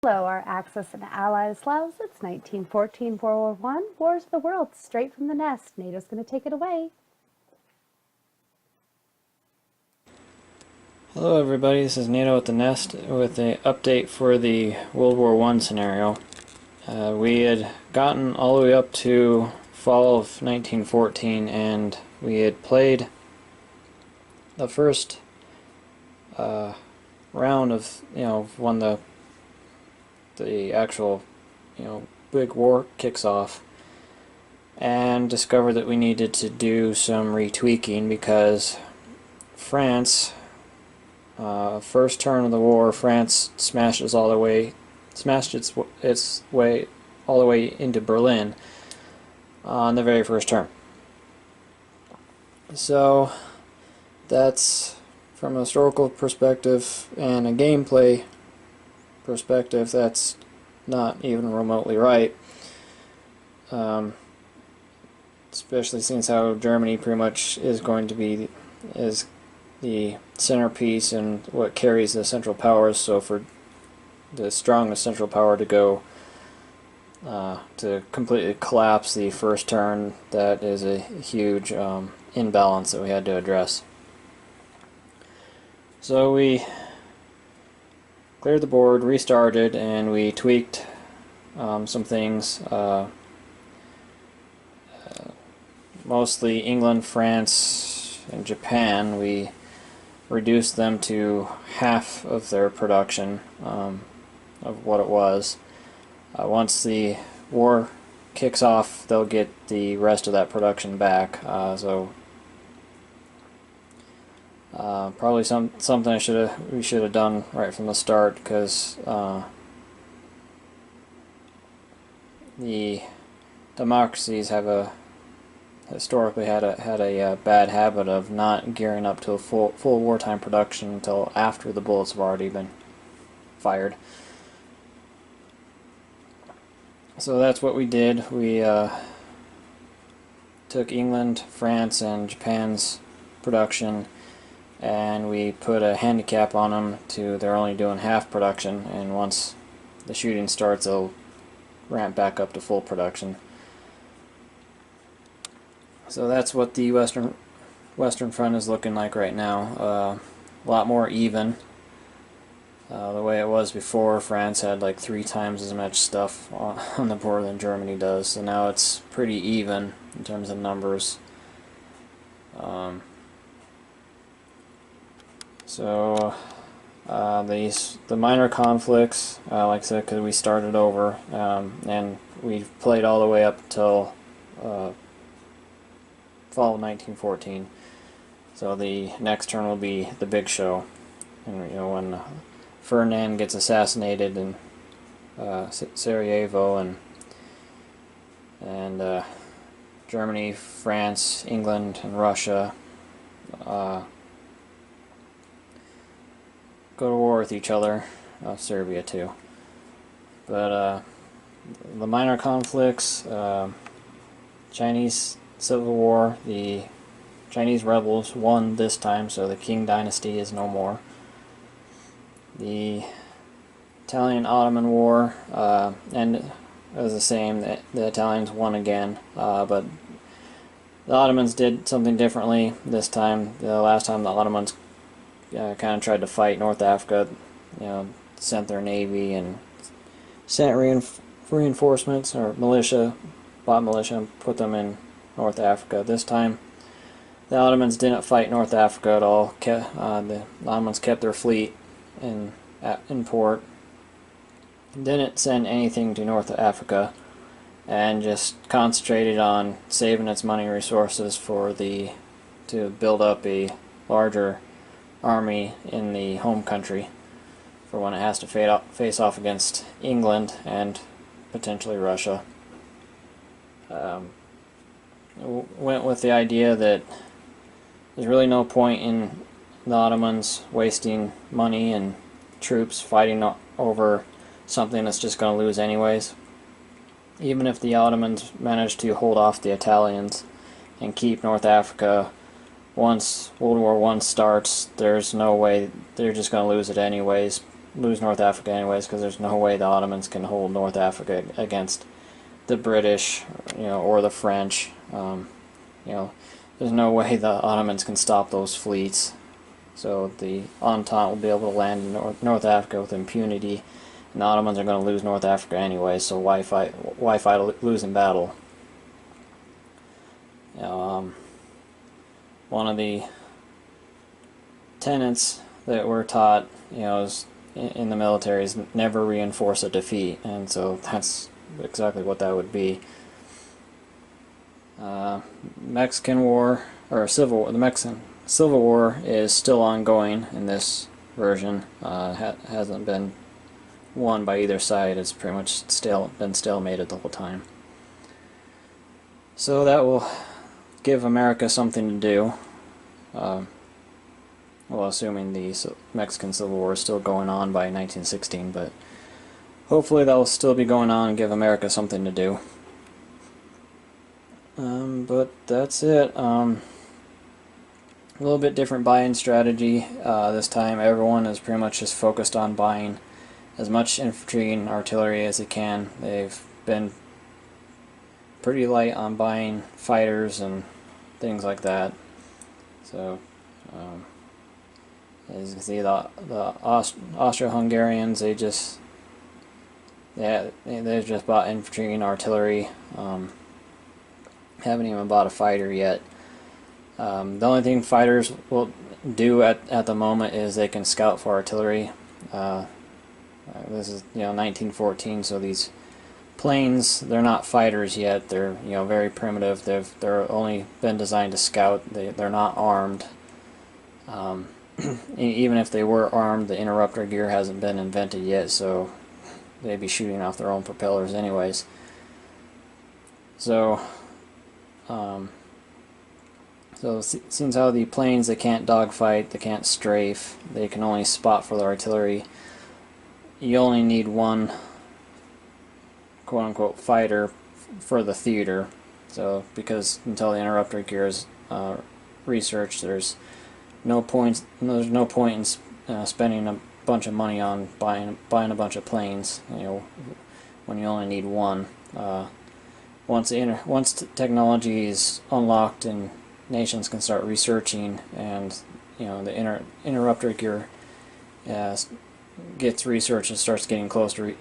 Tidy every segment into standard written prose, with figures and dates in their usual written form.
Hello, our Axis and allies loves. It's 1914 World War I, Wars of the World, straight from the nest. NATO's going to take it away. Hello everybody, this is NATO at the Nest with an update for the World War I scenario. We had gotten all the way up to fall of 1914 and we had played the first round of, when the actual, big war kicks off, and discovered that we needed to do some retweaking because France, first turn of the war, France smashed its way all the way into Berlin on the very first turn. So that's, from a historical perspective and a gameplay perspective, that's not even remotely right. Especially since how Germany pretty much is going to be the centerpiece and what carries the Central Powers. So for the strongest Central Power to go to completely collapse the first turn, that is a huge imbalance that we had to address. So we cleared the board, restarted, and we tweaked some things. Mostly England, France, and Japan. We reduced them to half of their production of what it was. Once the war kicks off, they'll get the rest of that production back. Probably something we should have done right from the start, because the democracies have historically had a bad habit of not gearing up to a full wartime production until after the bullets have already been fired. So that's what we did. We took England, France, and Japan's production, and we put a handicap on them to they're only doing half production, and once the shooting starts, they'll ramp back up to full production. So that's what the Western Front is looking like right now. A lot more even. The way it was before, France had like 3 times as much stuff on the board than Germany does. So now it's pretty even in terms of numbers. The minor conflicts, like I said, because we started over, and we played all the way up until fall of 1914. So the next turn will be the big show, and when Ferdinand gets assassinated in Sarajevo, and Germany, France, England, and Russia go to war with each other. Serbia too. But the minor conflicts, Chinese Civil War, the Chinese rebels won this time, so the Qing dynasty is no more. The Italian-Ottoman War, and it was the same. The Italians won again, but the Ottomans did something differently this time. The last time the Ottomans kind of tried to fight North Africa, sent their navy and sent reinforcements, or bought militia and put them in North Africa. This time the Ottomans didn't fight North Africa at all. The Ottomans kept their fleet in port, didn't send anything to North Africa, and just concentrated on saving its money resources to build up a larger army in the home country for when it has to face off against England and potentially Russia. Went with the idea that there's really no point in the Ottomans wasting money and troops fighting over something that's just going to lose anyways. Even if the Ottomans manage to hold off the Italians and keep North Africa, once World War I starts, there's no way, they're just going to lose it anyways, lose North Africa anyways, because there's no way the Ottomans can hold North Africa against the British, or the French. There's no way the Ottomans can stop those fleets. So the Entente will be able to land in North Africa with impunity, and the Ottomans are going to lose North Africa anyway. So why fight a losing battle? One of the tenets that we're taught, is in the military is never reinforce a defeat, and so that's exactly what that would be. Mexican War, or Civil War, the Mexican Civil War is still ongoing in this version. Hasn't been won by either side. It's pretty much been stalemated the whole time. So that will give America something to do. Well, assuming the Mexican Civil War is still going on by 1916, but hopefully that will still be going on and give America something to do. But that's it. A little bit different buying strategy this time. Everyone is pretty much just focused on buying as much infantry and artillery as they can. They've been pretty light on buying fighters and things like that. So, as you can see, the Austro-Hungarians, they've just bought infantry and artillery. Haven't even bought a fighter yet. The only thing fighters will do at the moment is they can scout for artillery. This is 1914, so these planes, they're not fighters yet. They're very primitive. They're only been designed to scout. They're not armed. Even if they were armed, the interrupter gear hasn't been invented yet, so they'd be shooting off their own propellers anyways. So, since how the planes, they can't dogfight, they can't strafe, they can only spot for the artillery, you only need one quote-unquote fighter for the theater. So, because until the interrupter gear is researched, there's no point in spending a bunch of money on buying a bunch of planes, when you only need one. Once technology is unlocked and nations can start researching, and the interrupter gear gets researched and starts getting close to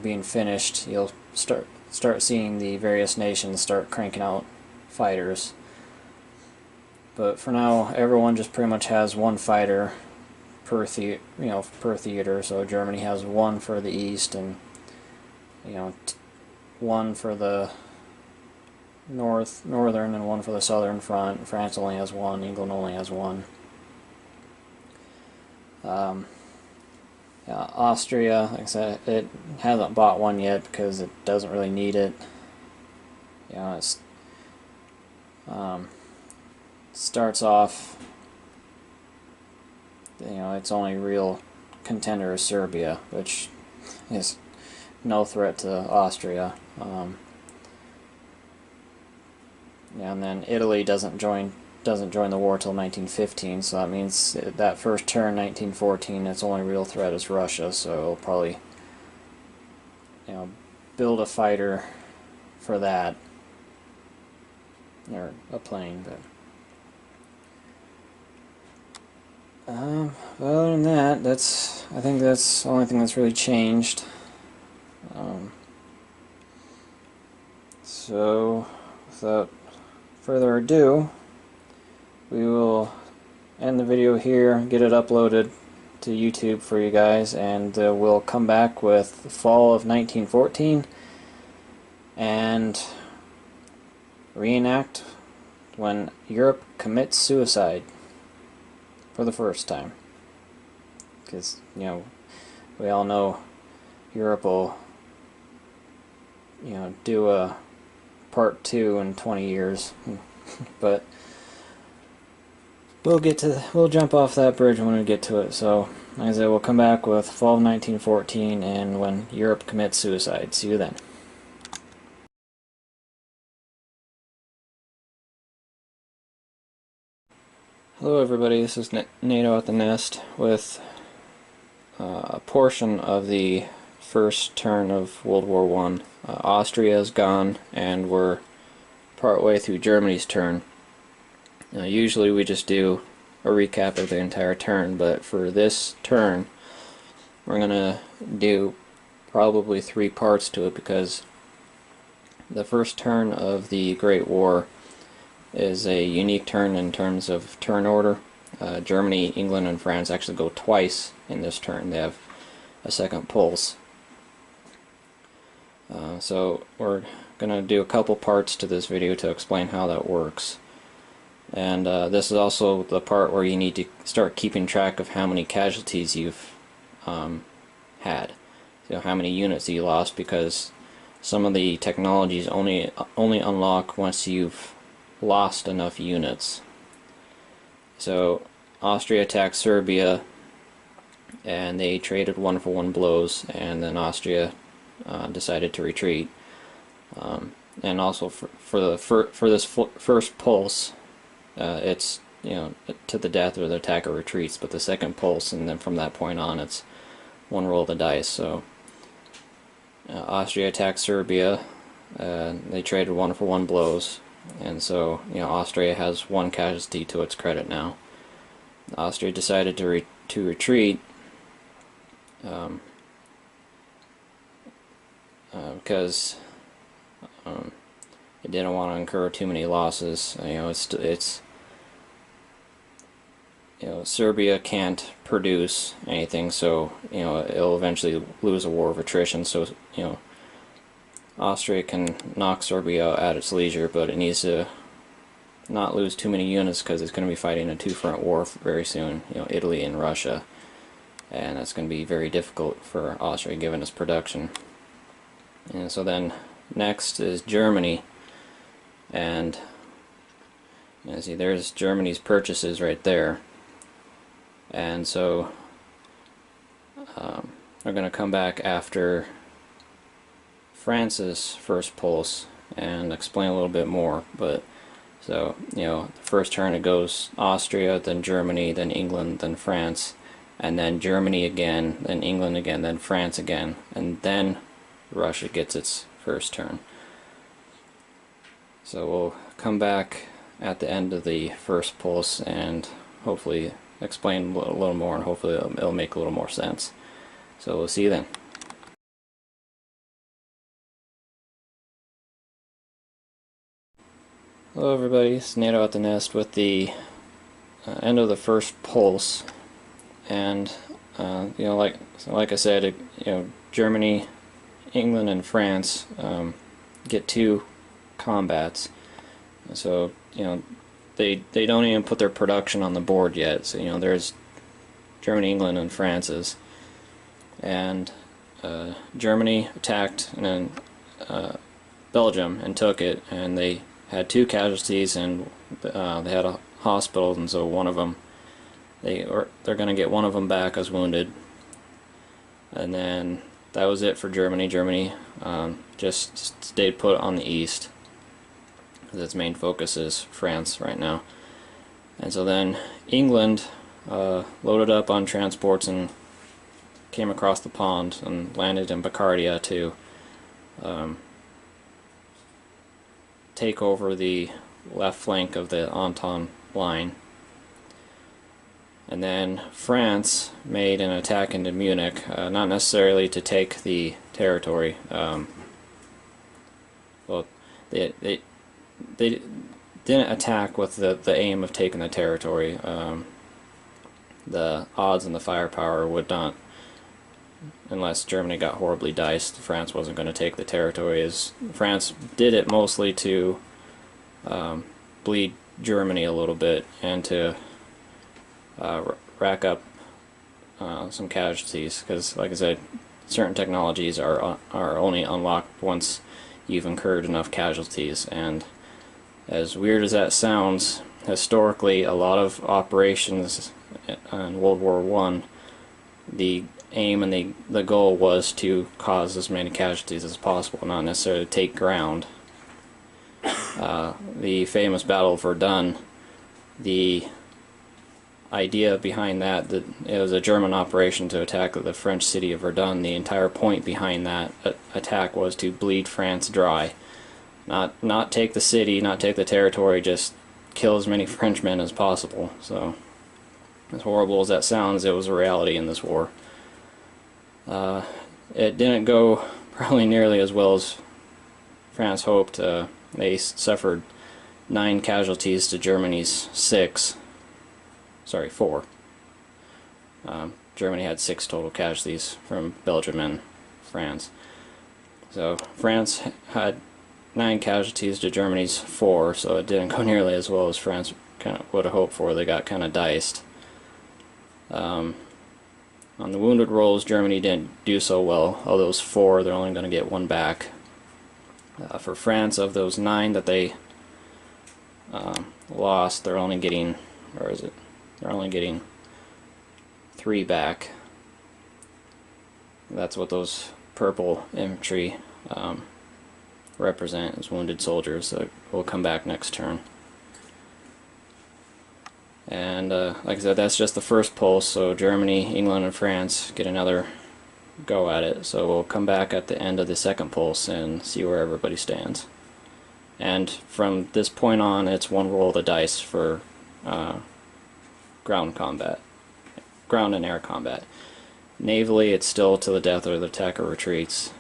being finished, you'll start seeing the various nations start cranking out fighters. But for now, everyone just pretty much has one fighter per theater. So Germany has one for the east, and one for the northern, and one for the southern front. France only has one. England only has one. Austria, like I said, it hasn't bought one yet because it doesn't really need it. It's starts off, its only real contender is Serbia, which is no threat to Austria. And then Italy doesn't join the war till 1915, so that means that first turn, 1914, its only real threat is Russia. So it'll probably build a fighter for that, or a plane. But other than that, I think that's the only thing that's really changed. So without further ado, we will end the video here, get it uploaded to YouTube for you guys, and we'll come back with the fall of 1914 and reenact when Europe commits suicide for the first time. Because, we all know Europe will, do a part 2 in 20 years. But we'll jump off that bridge when we get to it. So, like I said, we'll come back with fall of 1914 and when Europe commits suicide. See you then. Hello everybody, this is NATO at the Nest with a portion of the first turn of World War One. Austria is gone, and we're partway through Germany's turn. Usually we just do a recap of the entire turn, but for this turn we're gonna do probably 3 parts to it, because the first turn of the Great War is a unique turn in terms of turn order. Germany, England, and France actually go twice in this turn. They have a second pulse. So we're going to do a couple parts to this video to explain how that works. And this is also the part where you need to start keeping track of how many casualties you've had. So how many units you lost, because some of the technologies only unlock once you've lost enough units. So Austria attacked Serbia, and they traded 1-for-1 blows, and then Austria decided to retreat. And also for this first pulse, it's to the death, or the attacker retreats. But the second pulse, and then from that point on, it's one roll of the dice. So Austria attacked Serbia. They traded 1-for-1 blows, and so Austria has 1 casualty to its credit now. Austria decided to retreat because it didn't want to incur too many losses. Serbia can't produce anything, so it'll eventually lose a war of attrition. So Austria can knock Serbia out at its leisure, but it needs to not lose too many units, because it's going to be fighting a 2-front war very soon. Italy and Russia, and that's going to be very difficult for Austria given its production. And so then next is Germany, and see, there's Germany's purchases right there. And so they're going to come back after France's first pulse and explain a little bit more. But so the first turn it goes Austria, then Germany, then England, then France, and then Germany again, then England again, then France again, and then Russia gets its first turn. So we'll come back at the end of the first pulse and hopefully explain a little more, and hopefully it'll make a little more sense. So we'll see you then. Hello everybody, it's NATO at the Nest with the end of the first pulse. And like I said, Germany, England, and France get 2 combats. So they don't even put their production on the board yet. So there's Germany, England, and France's, and Germany attacked and then Belgium and took it, and they had 2 casualties, and they had a hospital, and so one of them they're going to get one of them back as wounded. And then that was it for Germany. Germany just stayed put on the east, because its main focus is France right now. And so then England loaded up on transports and came across the pond and landed in Picardia to take over the left flank of the Entente line. And then France made an attack into Munich, not necessarily to take the territory. Well, they didn't attack with the aim of taking the territory. The odds and the firepower would not, unless Germany got horribly diced, France wasn't going to take the territory. As France did it mostly to bleed Germany a little bit and to rack up some casualties, because like I said, certain technologies are only unlocked once you've incurred enough casualties. And as weird as that sounds, historically a lot of operations in World War I, the aim and the goal was to cause as many casualties as possible, not necessarily take ground. The famous Battle of Verdun, the idea behind that it was a German operation to attack the French city of Verdun. The entire point behind that attack was to bleed France dry. Not take the city, not take the territory, just kill as many Frenchmen as possible. So, as horrible as that sounds, it was a reality in this war. It didn't go probably nearly as well as France hoped. They suffered 9 casualties to Germany's 4. Germany had 6 total casualties from Belgium and France. So France had 9 casualties to Germany's 4, so it didn't go nearly as well as France kind of would have hoped for. They got kind of diced. On the wounded rolls, Germany didn't do so well. Of those 4, they're only going to get 1 back. For France, of those 9 that they lost, they're only getting, they're only getting 3 back. That's what those purple infantry represent, as wounded soldiers that will come back next turn. And like I said, that's just the first pulse, so Germany, England, and France get another go at it. So we'll come back at the end of the second pulse and see where everybody stands. And from this point on, it's 1 roll of the dice for ground combat, ground and air combat. Navally, it's still to the death or the attacker retreats.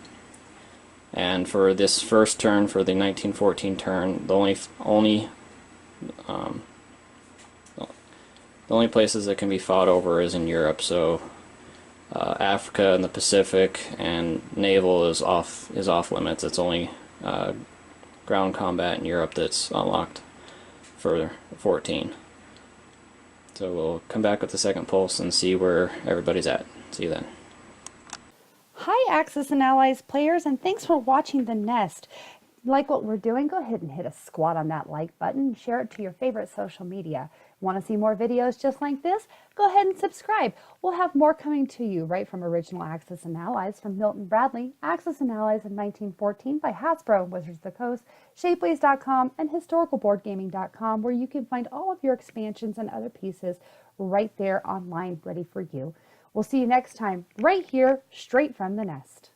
And for this first turn, for the 1914 turn, the only places that can be fought over is in Europe. So Africa and the Pacific and naval is off limits. It's only ground combat in Europe that's unlocked for 14. So we'll come back with the second pulse and see where everybody's at. See you then. Hi, Axis and Allies players, and thanks for watching The Nest. Like what we're doing, go ahead and hit a squat on that like button, share it to your favorite social media. Want to see more videos just like this? Go ahead and subscribe. We'll have more coming to you right from original Axis and Allies from Milton Bradley, Axis and Allies in 1914 by Hasbro, Wizards of the Coast, Shapeways.com, and HistoricalBoardGaming.com, where you can find all of your expansions and other pieces right there online ready for you. We'll see you next time right here, straight from the nest.